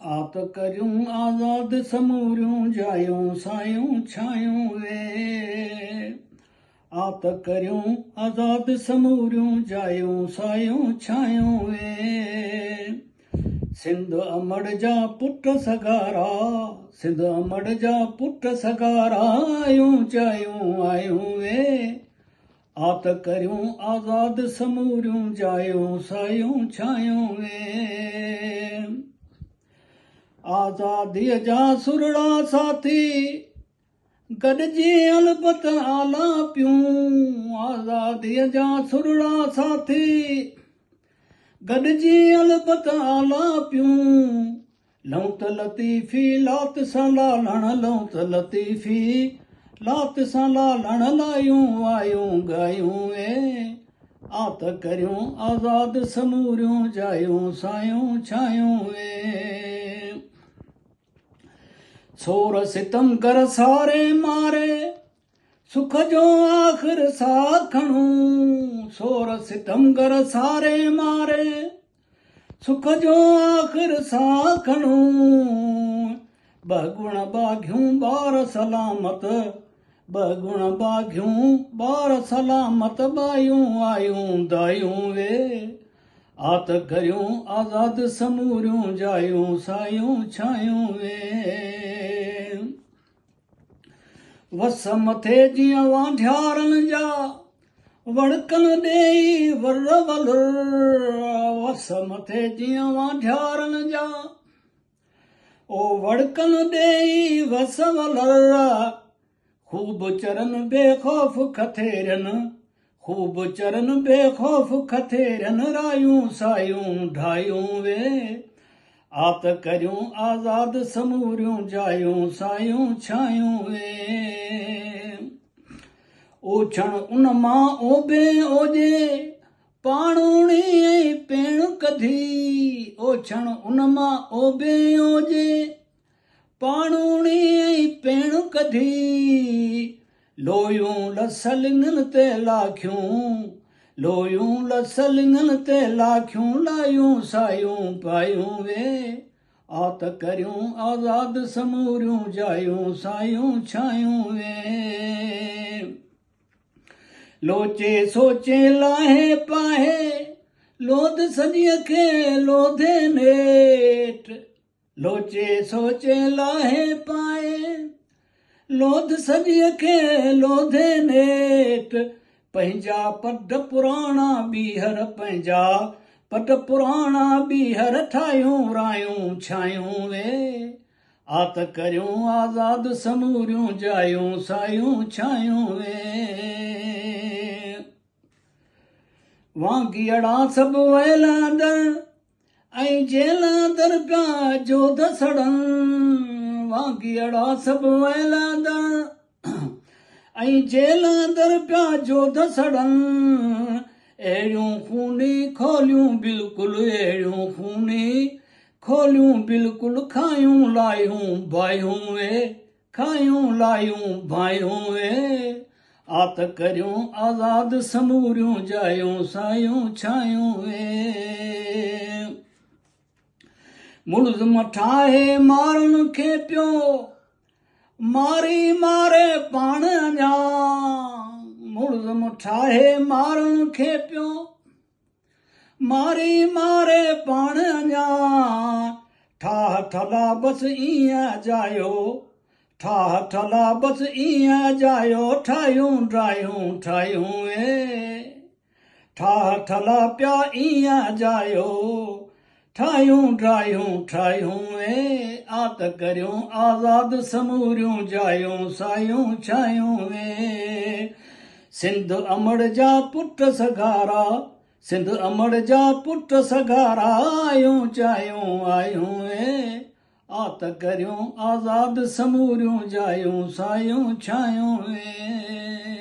आत करियूं आज़ाद समूरियूं जायूं सायूं छायूं वे आत करियूं आज़ाद समूरियूं जायूं सायूं छायूं वे सिंध अमड़ जा पुट सगारा सिंध अमड़ जा पुट सगारा आयूं चाहियूं आयूं वे आत करियूं आज़ाद समूरियूं जायूं सायूं छायूं वे आज़ादीअ जा सुरड़ा साथी गॾिजी अलबत आला पियूं आज़ादीअ जा सुरड़ा साथी गॾिजी अलबत आला पियूं लऊं त लतीफ़ी लात सां लालण लऊं त लतीफ़ी लात सां लालण लायूं आयूं ॻायूं वे आत करियूं आज़ाद समूरियूं जायूं सायूं छायूं वे सोर सितम कर सारे मारे सुख जो आख़िर साह खणूं सोर सितम कर सारे मारे सुख जो आख़िर साह खणूं बगुण बाघियूं ॿार सलामत बगुण बाघियूं ॿार सलामत बायूं आयूं दायूं वे आत करियूं आज़ाद समूरियूं जायूं सायूं छायूं वे वस मथे जीअं वांढियारनि जा वड़कनि ॾेई वर वल वस मथे जीअं वांढियारनि जा ओ वड़कनि ॾेई वस वल ख़ूब चरनि बेखौफ़ खथेरनि ख़ूब चरनि बेखौफ़ खथेरनि रायूं सायूं ढायूं वे आत करियूं आज़ाद समूरियूं जायूं सायूं छायूं वे ओछण उन मां ओबे ओजे पाणूणी ऐं पेण कधी ओछण उन मां ओबे ओजे पाणूणी ऐं पेण कधी लोयूं लसलिंगनि ते लाखियूं लोयूं लसलिंगनि ते लाखियूं लायूं सायूं पायूं वे आत करियूं आज़ाद समूरियूं जायूं सायूं छायूं वे लोचे सोचे लाहे पाहे लोध सॼीअ खे लोधे नेठ लोचे सोचे लाहे पाए लोध सॼीअ खे लोधे नेठ पंहिंजा पट पुराणा ॿीहर पंहिंजा पट पुराणा ॿीहर ठाहियूं रायूं छायूं वे आत करियूं आज़ाद समूरियूं जायूं सायूं छायूं वे वांगियड़ा सभु वैलांदड़ ऐं जेलांदड़ पिया जोध सड़नि वांगियड़ा सभु वैलांदड़ ऐं जेलांदड़ पिया जोध सड़नि अहिड़ियूं खूनी खोलियूं बिल्कुलु अहिड़ियूं खूनी खोलियूं बिल्कुलु खायूं लायूं भायूं वे खायूं लायूं भायूं वे आत करियूं आज़ाद समूरियूं जायूं सायूं छायूं वे मुल्ज़िम ठाहे मारनि खे पियो मारी मारे पाण अञा मुल्ज़िम ठाहे मारनि खे पियो मारी मारे पाण अञा ठाह ठला बसि ईअं जायो ठाह ठला बसि ईअं जायो ठाहियूं ड्रायूं ठाहियूं वे ठाह ठला पिया ईअं जायो ठाहियूं ड्रायूं ठाहियूं वे आत करियूं आज़ाद समूरियूं जायूं सायूं छायूं वे सिंध अमड़ जा पुट सगारा सिंध अमड़ जा पुट सगारा आयूं चाहियूं आयूं वे आत करियूं आज़ाद समूरियूं जायूं सायूं छायूं वे